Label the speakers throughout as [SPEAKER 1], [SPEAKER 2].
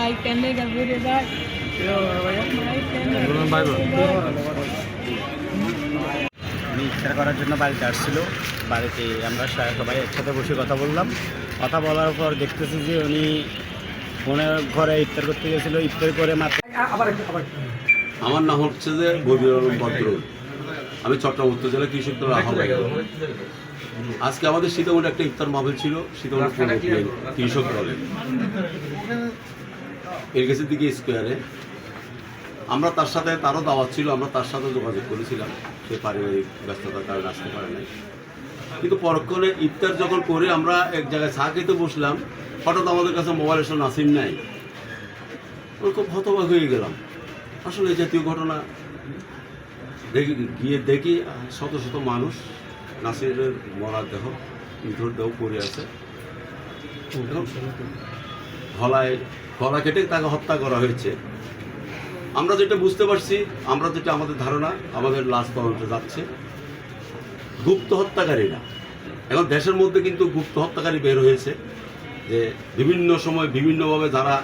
[SPEAKER 1] আমি ইফতার করার জন্য বাড়িতে আসছিল। বাড়িতে আমরা সবাই একসাথে বসে কথা বললাম। কথা বলার পর দেখতেছি যে উনি বোনের ঘরে ইফতার করতে গেছিল। ইফতার করে মাত্র
[SPEAKER 2] আমার নাম হচ্ছে যে বদিউল আলম বদরুল। আমি চট্টগ্রাম উত্তর জেলা কৃষক দলের আহ্বায়ক। আজকে আমাদের সীতাকুণ্ডে একটা ইফতার মাহফিল ছিল সীতাকুণ্ড কৃষক দলের এলগেসির দিকে স্কোয়ারে। আমরা তার সাথে, তারও দাওয়াত ছিল, আমরা তার সাথে যোগাযোগ করেছিলাম। সে পারিবারিক ব্যস্ততার কারণে আসতে পারে নাই। কিন্তু পরক্ষণে ইফতার যখন করে আমরা এক জায়গায় চা খেতে বসলাম, হঠাৎ আমাদের কাছে মোবাইল এসে নাসিম নাই। খুব হতবাক হয়ে গেলাম। আসলে এই জাতীয় ঘটনা গিয়ে দেখি শত শত মানুষ নাসিরের মরা দেহ, মৃত্যুর দেহ পড়ে আছে। গলা কেটে তাকে হত্যা করা হয়েছে। আমরা যেটা বুঝতে পারছি, আমাদের ধারণা, আমাদের লাশ তদন্তে যাচ্ছে। গুপ্ত হত্যাকারীরা এখন দেশের মধ্যে কিন্তু গুপ্ত হত্যাকারী বের হয়েছে, যে বিভিন্ন সময় বিভিন্নভাবে যারা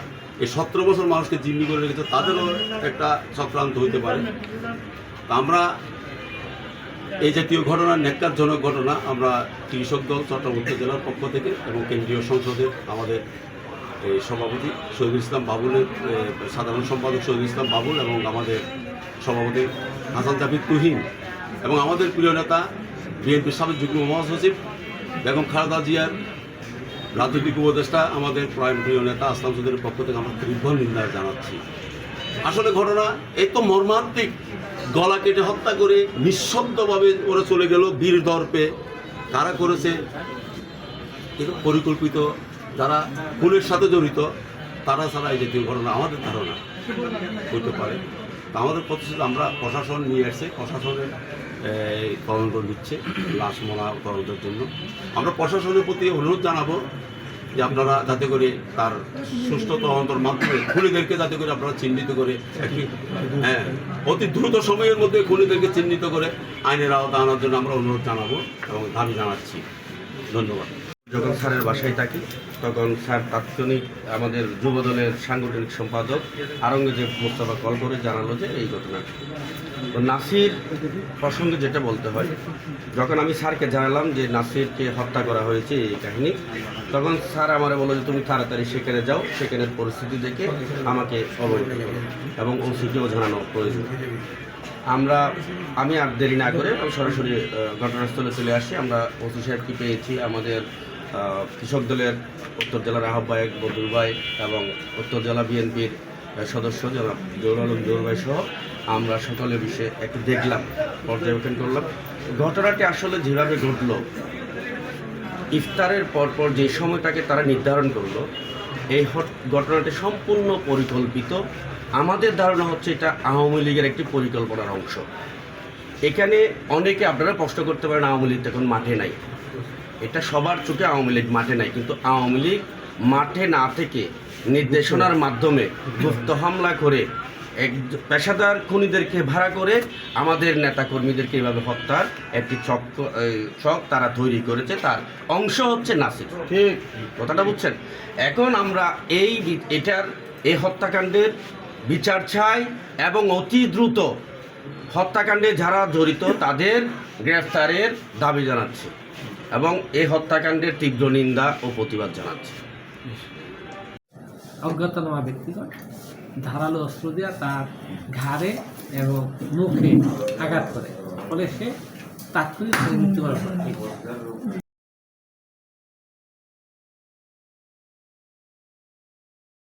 [SPEAKER 2] এই 17 বছর মানুষকে জিম্মি করে রেখেছে, তাদেরও একটা চক্রান্ত হইতে পারে। আমরা এই জাতীয় ঘটনা, ন্যাক্কারজনক ঘটনা, আমরা কৃষক দল চট্টগ্রাম উত্তর জেলার পক্ষ থেকে এবং কেন্দ্রীয় সংসদের আমাদের এই সভাপতি শহীদুল ইসলাম বাবুলের, সাধারণ সম্পাদক শহীদুল ইসলাম বাবুল এবং আমাদের সভাপতি হাসান জাফির তুহিন এবং আমাদের প্রিয় নেতা বিএনপির সাবেক যুগ্ম মহাসচিব বেগম খালেদা জিয়ার রাজনৈতিক উপদেষ্টা, আমাদের প্রিয় নেতা আসলাম চৌধুরীর পক্ষ থেকে আমরা তীব্র নিন্দা জানাচ্ছি। আসলে ঘটনা এত মর্মান্তিক, গলা কেটে হত্যা করে নিঃশব্দভাবে ওরা চলে গেল বীর দর্পে। কারা করেছে, পরিকল্পিত, যারা খুনের সাথে জড়িত, তারা ছাড়া এই জাতীয় ঘটনা আমাদের ধারণা হতে পারে। আমাদের প্রতিশ্রুতি, আমরা প্রশাসন নিয়ে আসছে, প্রশাসনের তদন্ত দিচ্ছে লাশ মরা তদন্তের জন্য। আমরা প্রশাসনের প্রতি অনুরোধ জানাবো যে আপনারা যাতে করে তার সুষ্ঠু তদন্তের মাধ্যমে খুনিদেরকে যাতে করে আপনারা চিহ্নিত করে একটি অতি দ্রুত সময়ের মধ্যে খুনিদেরকে চিহ্নিত করে আইনের আওতায় আনার জন্য আমরা অনুরোধ জানাবো এবং দাবি জানাচ্ছি। ধন্যবাদ।
[SPEAKER 3] যখন স্যারের বাসায় থাকি তখন স্যার তাৎক্ষণিক আমাদের যুবদলের সাংগঠনিক সম্পাদক আরঙ্গজেব মোস্তফা কল করে জানালো যে এই ঘটনাটি। তো নাসির প্রসঙ্গে যেটা বলতে হয়, যখন আমি স্যারকে জানালাম যে নাসিরকে হত্যা করা হয়েছে এই কাহিনী, তখন স্যার আমারে বলল যে তুমি তাড়াতাড়ি সেখানে যাও, সেখানের পরিস্থিতি দেখে আমাকে অবহিত করো এবং ওসিকেও জানানো প্রয়োজন। আমি আর দেরি না করে আমি সরাসরি ঘটনাস্থলে চলে আসি। আমরা ওসি সাহেবকে পেয়েছি, আমাদের কৃষক দলের উত্তর জেলার আহ্বায়ক বদরুল ভাই এবং উত্তর জেলা বিএনপির সদস্য জনাব জহুরুল আলম জহুর ভাই সহ আমরা সকলে বিষয়ে একটু দেখলাম, পর্যবেক্ষণ করলাম। ঘটনাটি আসলে যেভাবে ঘটল, ইফতারের পরপর যে সময়টাকে তারা নির্ধারণ করলো, এই ঘটনাটি সম্পূর্ণ পরিকল্পিত। আমাদের ধারণা হচ্ছে এটা আওয়ামী লীগের একটি পরিকল্পনার অংশ। এখানে অনেকে আপনারা প্রশ্ন করতে পারেন আওয়ামী লীগ এখন মাঠে নাই। এটা সবার চোখে আওয়ামী লীগ মাঠে নাই, কিন্তু আওয়ামী লীগ মাঠে না থেকে নির্দেশনার মাধ্যমে গুপ্ত হামলা করে পেশাদার খুনিদেরকে ভাড়া করে আমাদের নেতাকর্মীদেরকে এইভাবে হত্যার একটি ছক তারা তৈরি করেছে। তার অংশ হচ্ছে নাসির। ঠিক কথাটা বুঝছেন? এখন আমরা এই হত্যাকাণ্ডের বিচার চাই এবং অতি দ্রুত হত্যাকাণ্ডে যারা জড়িত তাদের গ্রেফতারের দাবি জানাচ্ছি এবং এই হত্যাকাণ্ডের তীব্র নিন্দা ও প্রতিবাদ জানাচ্ছি।
[SPEAKER 4] অজ্ঞাতনামা ব্যক্তিগণ ধারালো অস্ত্র দিয়ে তার ঘাড়ে এবং মুখে আঘাত করে, ফলে সে তাৎক্ষণিক মৃত্যুবরণ করে।